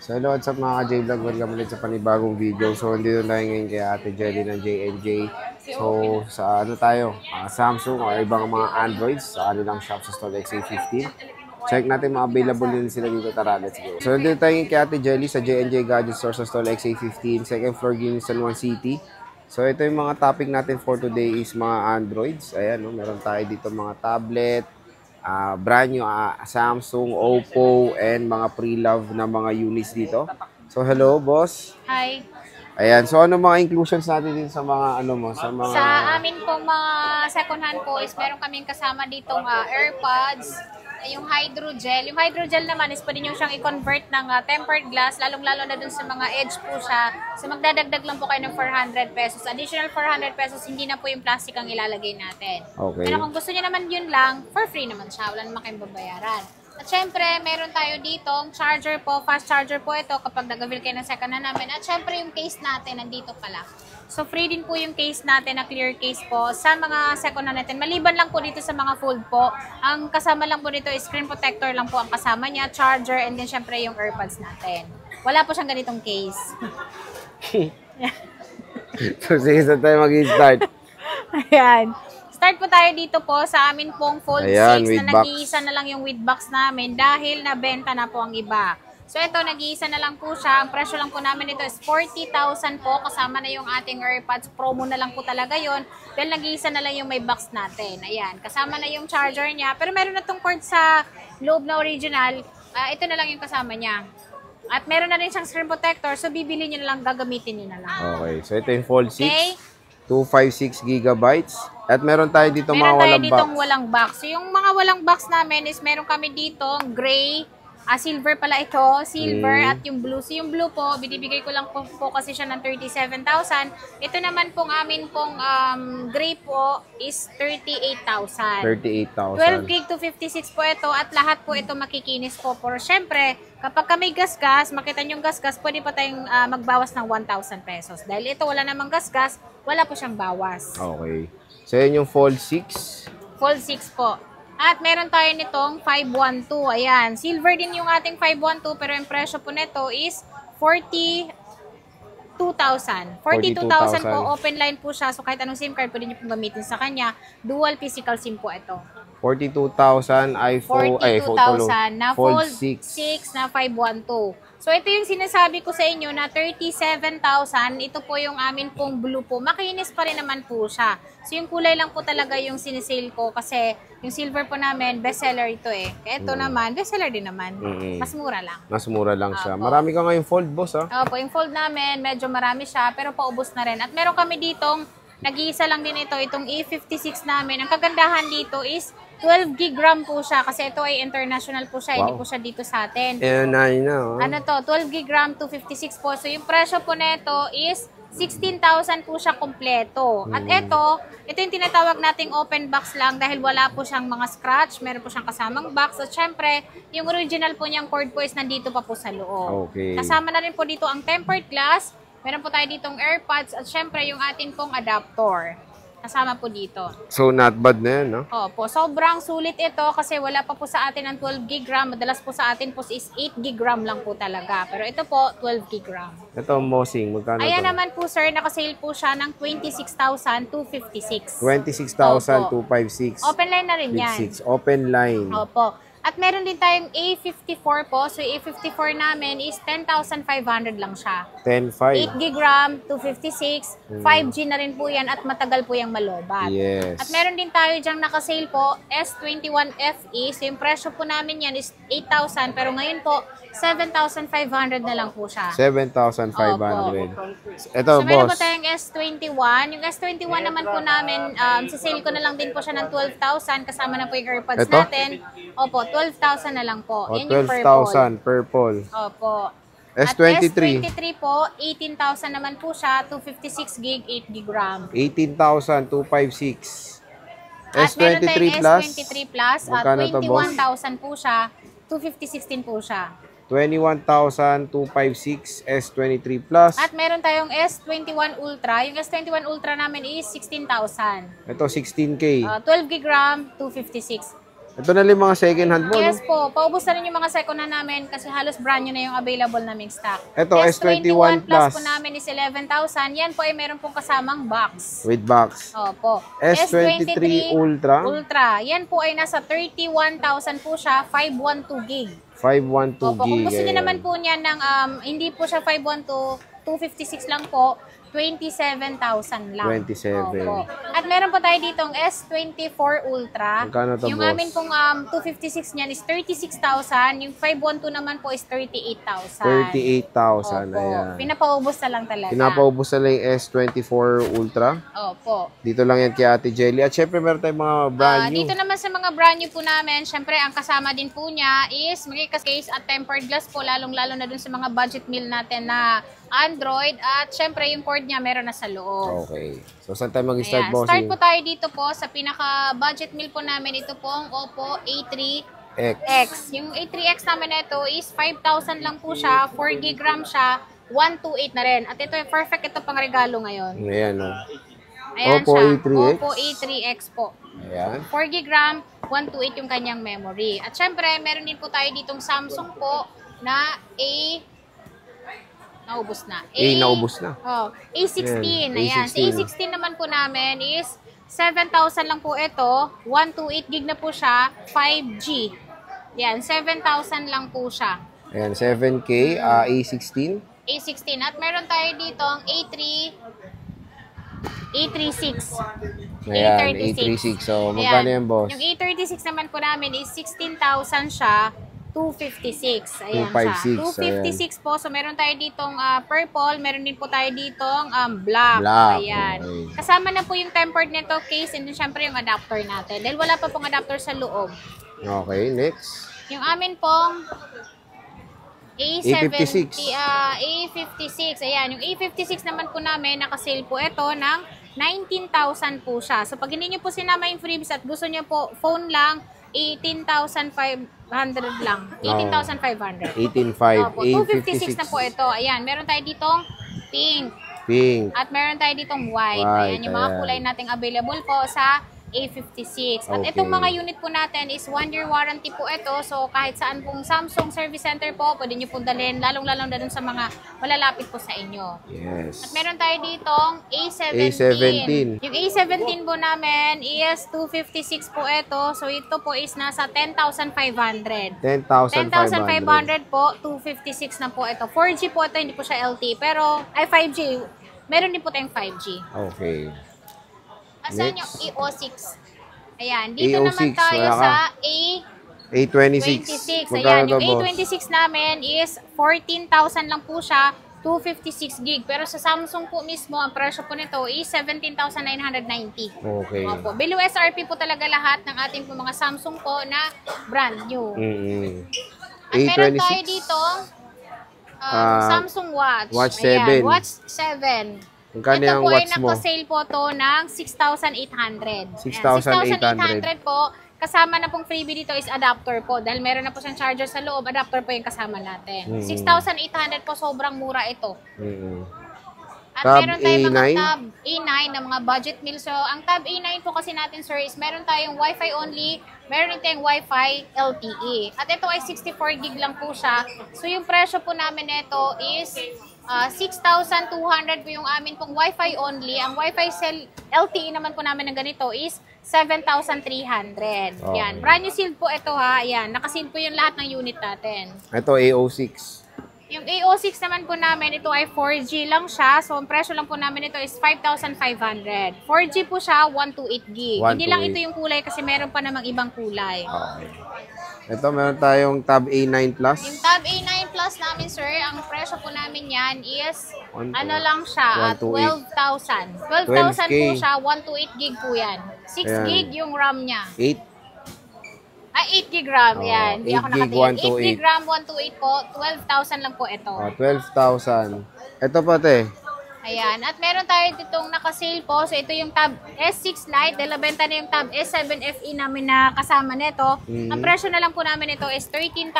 So hello, what's up mga ka-J-Vlog? Welcome ulit sa panibagong video. So nandito tayo ngayon kay Ate Jelly ng J&J. So sa ano tayo? Samsung o ibang mga Androids sa kanilang shop sa Stall XA15. Check natin mga available din sila dito. Tara, let's go. So nandito tayo ngayon kay Ate Jelly sa J&J Gadget Store sa Stall XA15. Second floor, Guinness San Juan City. So ito yung mga topic natin for today is mga Androids. Ayan, no? Meron tayo dito mga tablet, brand new Samsung, Oppo, and mga pre-love na mga units dito. So, hello, boss. Hi. Ayan. So, ano mga inclusions natin din sa mga ano mo? Sa mga... Sa amin pong mga second hand po is meron kaming kasama ditong AirPods, yung hydrogel. Yung hydrogel naman is pwede nyo siyang i-convert ng tempered glass, lalong-lalo na dun sa mga edge po siya. So magdadagdag lang po kayo ng 400 pesos. Additional 400 pesos, hindi na po yung plastic ang ilalagay natin. Okay. Pero kung gusto niyo naman yun lang, for free naman siya. Wala naman kayong babayaran. At syempre, meron tayo ditong charger po, fast charger po ito kapag nag-avail kayo ng second hand namin. At syempre, yung case natin, nandito pala. So, free din po yung case natin na clear case po sa mga second hand natin. Maliban lang po dito sa mga fold po. Ang kasama lang po dito is screen protector lang po ang kasama niya, charger, and then syempre yung AirPods natin. Wala po siyang ganitong case. So, sige, saan tayo mag-start? Ayan. Start po tayo dito po sa amin pong Fold Ayan, 6 with na box. nag-iisa na lang yung with box namin dahil nabenta na po ang iba. So ito, nag-iisa na lang po siya. Ang presyo lang po namin ito is 40,000 po. Kasama na yung ating AirPods. Promo na lang po talaga yon. Dahil nag-iisa na lang yung may box natin. Ayan, kasama na yung charger niya. Pero meron na tong cord sa loob na original. Ito na lang yung kasama niya. At meron na rin siyang screen protector. So bibili niyo na lang, gagamitin niyo na lang. Okay. So, ito yung Fold 6. Okay? 256 gigabytes. At meron tayo dito mga Meron tayo walang ditong box. walang box. So, yung mga walang box namin is meron kami dito gray, silver pala ito, silver at yung blue. So, yung blue po, binibigay ko lang po kasi siya ng 37,000. Ito naman pong amin pong gray po is 38,000. 12 38,000. gig to 56 po ito at lahat po ito makikinis po. Pero syempre, kapag ka may gasgas, makita nyo yung gasgas, pwede pa tayong magbawas ng 1,000 pesos. Dahil ito wala namang gasgas, wala po siyang bawas. Okay. So, yun yung Fold 6. Fold 6 po. At meron tayo nitong 512. Ayan. Silver din yung ating 512 pero yung presyo po nito is 42,000. 42,000 po. Open line po siya. So kahit anong SIM card pwede nyo pong gamitin sa kanya. Dual physical SIM po ito. 42,000 iPhone, 42,000 na Fold 6. 6 na 512. So, ito yung sinasabi ko sa inyo na 37,000. Ito po yung amin pong blue po. Makinis pa rin naman po siya. So, yung kulay lang po talaga yung sinisale ko kasi yung silver po namin, bestseller ito eh. Kaya ito naman, bestseller din naman. Mas mura lang. Mas mura lang siya. Opo. Marami ka ngayon Fold, boss, ha? Opo, yung fold namin, medyo marami siya, pero paubos na rin. At meron kami ditong, nag-iisa lang din ito, itong E56 namin. Ang kagandahan dito is 12 gig RAM po siya kasi ito ay international po siya, hindi po siya dito sa atin. Na. Ano to, 12 gig RAM, 256 po. So yung presyo po nito is 16,000 po siya kompleto. At ito yung tinatawag nating open box lang dahil wala po siyang mga scratch, meron po siyang kasamang box. At syempre, yung original po niyang cord po is nandito pa po sa loob. Okay. Kasama na rin po dito ang tempered glass, meron po tayo ditong AirPods at syempre yung atin pong adapter. Kasama po dito. So, not bad na yan, no? Opo, sobrang sulit ito kasi wala pa po sa atin ng 12 gig RAM. Madalas po sa atin po is 8 gig RAM lang po talaga. Pero ito po, 12 gig RAM. Ito, Mosing. Magkano Ayan to? naman po sir, nakasale po siya ng 26,256. 26,256. Open line na rin yan. 56. Open line. Opo. At meron din tayong A54 po. So, A54 namin is 10,500 lang siya. 8 10,500. gig RAM, 256, 5G na rin po yan at matagal po yung malobat. Yes. At meron din tayo dyang nakasale po, S21 FE. So yung presyo po namin yan is 8,000 pero ngayon po, 7,500 na lang po siya. 7,500. Ito, So meron po boss. tayong S21. Yung S21 naman po namin, sisale ko na lang din po siya ng 12,000 kasama na po yung AirPods Ito? natin. Opo, 12,000 na lang po. O, Yan yung purple. 12,000 purple. Opo. S23. At S23 po, 18,000 naman po siya, 256 gig, 8 gig RAM. 18,256. At meron S23 tayong plus. S23 plus, at Magkano to, boss? 21,000 po siya, 256 din po siya. 21,256 S23 plus. At meron tayong S21 Ultra. Yung S21 Ultra namin is 16,000. Ito 16K. 12 gig RAM, 256. Ito na lang yung mga second hand mo, Yes no? po, paubos na rin yung mga second hand namin kasi halos brand new na yung available naming stock. Ito, S21 Plus Plus. po namin is 11,000. Yan po ay meron pong kasamang box. With box. Opo. S23 Ultra. Ultra. Yan po ay nasa 31,000 po siya, 512 gig. 512 Opo, kung gig. gusto niyo ayan. naman po niyan ng, hindi po siya 512, 256 lang po, 27,000 lang. 27. Opo. At meron po tayo ditong S24 Ultra. Magkano to, Yung boss? amin pong 256 niyan is 36,000. Yung 512 naman po is 38,000. 38,000. Opo. Ayan. Pinapaubos na lang talaga. Pinapaubos na lang yung S24 Ultra. Opo. Dito lang yan kay Ate Jelly. At syempre meron tayong mga brand new. Dito naman sa mga brand new po namin, syempre ang kasama din po niya is magiging case at tempered glass po, lalong-lalo na dun sa mga budget meal natin na Android. At syempre yung cord niya meron na sa loob. Okay. So, saan tayo mag-start, Ayan. boss? Start po tayo dito po sa pinaka-budget meal po namin. Ito pong Oppo A3X. X. Yung A3X namin na ito is 5,000 lang po siya. 4 gig RAM siya. 128 na rin. At ito ay perfect ito pang regalo ngayon. Ayan, o. Ayan Oppo siya. A3X. Oppo A3X po. Ayan. 4 gig RAM, 128 yung kanyang memory. At syempre, meron din po tayo ditong Samsung po na naubos na. Naubos na. Oh, A16. Ayan, Ayan. Sa A16. A16 naman po namin is 7,000 lang po ito. 128 gig na po siya. 5G. Yan, 7,000 lang po siya. Ayan, 7K, A16. A16. At meron tayo ditong A36. Ayan, A36. So, magkano yan, boss? Yung A36 naman po namin is 16,000 siya, 256. Ayan 256, siya. 256 po. So, meron tayo ditong purple. Meron din po tayo ditong black. Black, Ayan. okay. Kasama na po yung tempered nito case and then syempre yung adapter natin. Dahil wala pa pong adapter sa loob. Okay, next. Yung amin pong A56. A56. Ayan. Yung A56 naman po namin, nakasale po ito ng 19,000 po siya. So, pag hindi nyo po sinama yung freebies at gusto nyo po phone lang, 18,500 lang. 18,500. 18.5. Opo, 256 na po ito. Ayan, meron tayo ditong pink. Pink. At meron tayo ditong white. White, Ayan, yung mga ayan. kulay nating available po sa A56. At Okay. itong mga unit po natin is 1-year warranty po ito. So, kahit saan pong Samsung Service Center po, pwede nyo pong dalhin. Lalong-lalong na dun sa mga malalapit po sa inyo. Yes. At meron tayo ditong A17. A17. Yung A17 po namin is 256 po ito. So, ito po is nasa 10,500. 10,500. 10,500 po, 256 na po ito. 4G po ito, hindi po siya LTE. Pero, ay 5G. Meron din po tayong 5G. Okay. Asan yung Next. E06? Ayan, dito E06, naman tayo wala ka. sa A26. A26. Magkano Ayan, to, yung boss? A26 namin is 14,000 lang po siya, 256 gig. Pero sa Samsung po mismo, ang presyo po nito is 17,990. Okay. Opo. Below SRP po talaga lahat ng ating po mga Samsung po na brand new. At meron tayo dito, Samsung Watch. Watch Ayan, 7. Watch 7. Magkano Ito yung po ay watch mo? naka-sale po to ng 6,800. 6,800. po. Kasama na pong freebie dito is adapter po. Dahil meron na po siyang charger sa loob, adapter po yung kasama natin. 6,800 po, sobrang mura ito. At Tab meron tayong mga A9? Tab A9 na mga budget meal. So, ang Tab A9 po kasi natin, sir, is meron tayong Wi-Fi only, meron din tayong Wi-Fi LTE. At ito ay 64 gig lang po siya. So, yung presyo po namin nito is 6,200 po yung amin pong Wi-Fi only. Ang Wi-Fi LTE naman po namin ng ganito is 7,300. Okay. Yan. Brand new sealed po ito ha. Yan. Nakaseal po yung lahat ng unit natin. Ito, A06. Yung A06 naman po namin, ito ay 4G lang siya. So, ang presyo lang po namin ito is 5,500. 4G po siya, 128 gig. Hindi lang 128. ito yung kulay kasi meron pa namang ibang kulay. Okay. Ito, meron tayong Tab A9 Plus. Yung Tab A9 Plus namin, sir, ang presyo po namin yan is, 128. ano lang siya, 12,000. 12,000 po 12K. siya, 128 gig po yan. 6 Ayan. gig yung RAM niya. 8. Ay, 8 gig RAM, Oo, yan. Hindi 8 ako gig, nakatingin. 8 gig 128. RAM, 128 po, 12,000 lang po ito. 12,000. Ito pa, te. Ayan. At meron tayo ditong nakasale po. So, ito yung Tab S6 Lite. Dahil nabenta na yung Tab S7 FE namin na kasama nito. Ang presyo na lang po namin ito is 13,000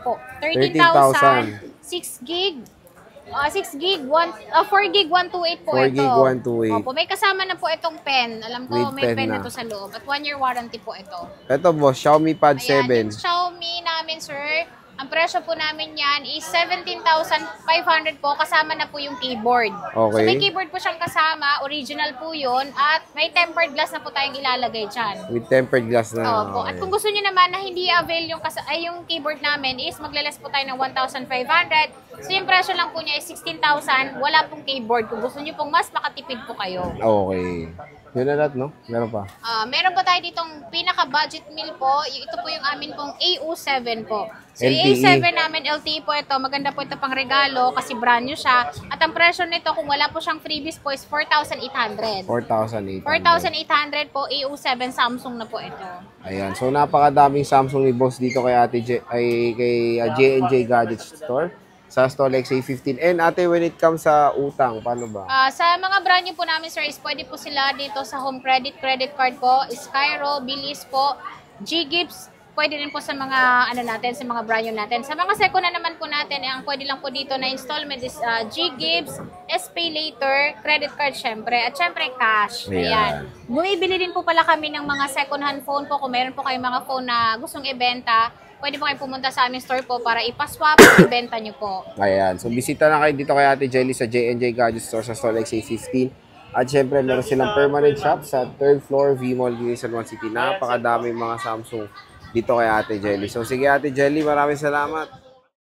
po. 13,000. 6 gig. 6 gig, 4 gig, 128 po 4 ito. gig, 128. Opo, may kasama na po itong pen. Alam ko, With may pen pen na na. to sa loob. At 1-year warranty po ito. Ito boss, Xiaomi Pad Ayan, 7. yung Xiaomi namin, sir. Ang presyo po namin yan is 17,500 po. Kasama na po yung keyboard. Okay. So, may keyboard po siyang kasama. Original po yun. At may tempered glass na po tayong ilalagay dyan. With tempered glass na. Opo. At Okay. kung gusto niyo naman na hindi avail yung, yung keyboard namin is maglalas po tayo ng 1,500. So, yung presyo lang po niya is 16,000. Wala pong keyboard. Kung gusto niyo pong mas makatipid po kayo. Okay. Yun na lahat, no? Meron pa. Meron po tayo ditong pinaka-budget meal po. Ito po yung amin pong AU7 po. So, LTE. yung AU7 namin, LTE po ito. Maganda po ito pang regalo kasi brand new siya. At ang presyo nito, kung wala po siyang freebies po, is 4,800. 4,800. 4,800 po, AU7 Samsung na po ito. Ayan. So, napakadaming Samsung ni boss dito kay Ate kay J&J Gadget Store sa Stolex A15. And ate, when it comes sa utang, paano ba? Sa mga brand new po namin, sir, is pwede po sila dito sa home credit card po, Skyro, Bilis po, G-Gibbs, pwede rin po sa mga natin, sa mga brand new natin. Sa mga second na naman po natin, ang pwede lang po dito na installment is G-Gibbs, SPay Later, credit card syempre, at syempre cash. Ayan. Ayan. Bumibili din po pala kami ng mga second hand phone po. Kung meron po kayong mga phone na gustong ibenta, pwede po kayo pumunta sa aming store po para ipaswap at ibenta nyo po. Ayan. So, bisita na kayo dito kay Ate Jelly sa J&J Gadget Store sa Stolex A15. At syempre, meron silang permanent shop sa 3rd floor, V-Mall, San Juan City. Napakadaming mga Samsung dito kay Ate Jelly. So, sige Ate Jelly, maraming salamat.